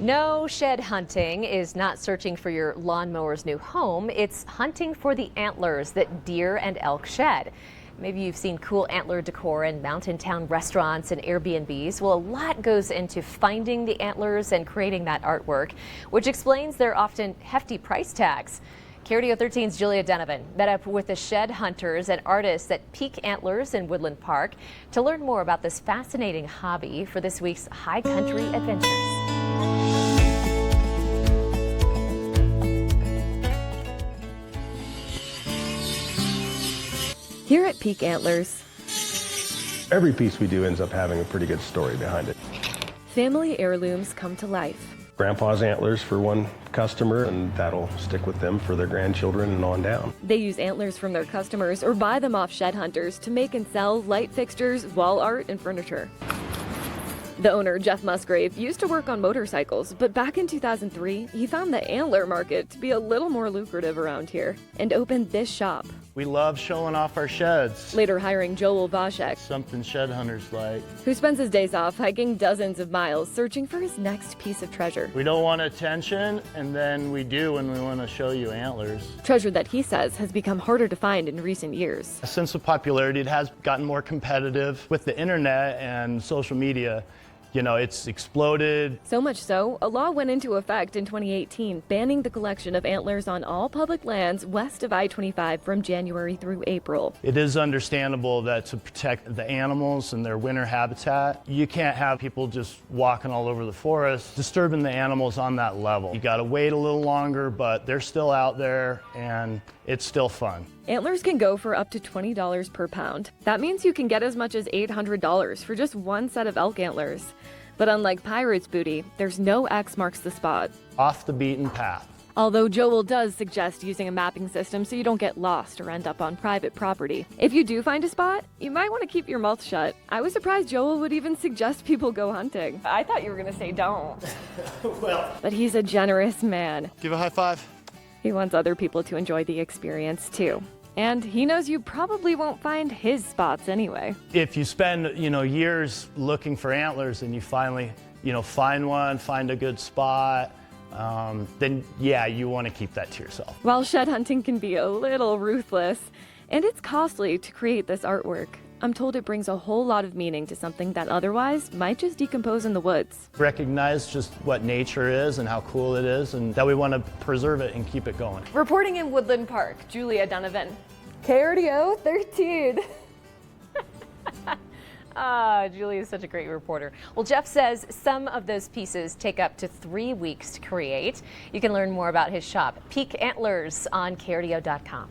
No, shed hunting is not searching for your lawnmower's new home. It's hunting for the antlers that deer and elk shed. Maybe you've seen cool antler decor in mountain town restaurants and Airbnbs. Well, a lot goes into finding the antlers and creating that artwork, which explains their often hefty price tags. KRDO 13's Julia Donovan met up with the shed hunters and artists at Peak Antlers in Woodland Park to learn more about this fascinating hobby for this week's High Country Adventures. Here at Peak Antlers, every piece we do ends up having a pretty good story behind it. Family heirlooms come to life. Grandpa's antlers for one customer, and that'll stick with them for their grandchildren and on down. They use antlers from their customers or buy them off shed hunters to make and sell light fixtures, wall art, and furniture. The owner, Jeff Musgrave, used to work on motorcycles, but back in 2003, he found the antler market to be a little more lucrative around here and opened this shop. We love showing off our sheds. Later hiring Joel Vashek, Something shed hunters like. who spends his days off hiking dozens of miles searching for his next piece of treasure. We don't want attention, and then we do when we want to show you antlers. Treasure that he says has become harder to find in recent years. Since the popularity, it has gotten more competitive with the internet and social media. You know, it's exploded. So much so, a law went into effect in 2018 banning the collection of antlers on all public lands west of I-25 from January through April. It is understandable that to protect the animals and their winter habitat, you can't have people just walking all over the forest, disturbing the animals on that level. You gotta wait a little longer, but they're still out there and it's still fun. Antlers can go for up to $20 per pound. That means you can get as much as $800 for just one set of elk antlers. But unlike Pirate's Booty, there's no X marks the spot. Off the beaten path. Although Joel does suggest using a mapping system so you don't get lost or end up on private property. If you do find a spot, you might want to keep your mouth shut. I was surprised Joel would even suggest people go hunting. I thought you were going to say don't. Well. But he's a generous man. Give a high five. He wants other people to enjoy the experience too. And he knows you probably won't find his spots anyway. If you spend, years looking for antlers and you finally, find one, find a good spot, then yeah, you want to keep that to yourself. While shed hunting can be a little ruthless, and it's costly to create this artwork, I'm told it brings a whole lot of meaning to something that otherwise might just decompose in the woods. Recognize just what nature is and how cool it is, and that we want to preserve it and keep it going. Reporting in Woodland Park, Julia Donovan, KRDO 13. Julia is such a great reporter. Well, Jeff says some of those pieces take up to 3 weeks to create. You can learn more about his shop, Peak Antlers, on KRDO.com.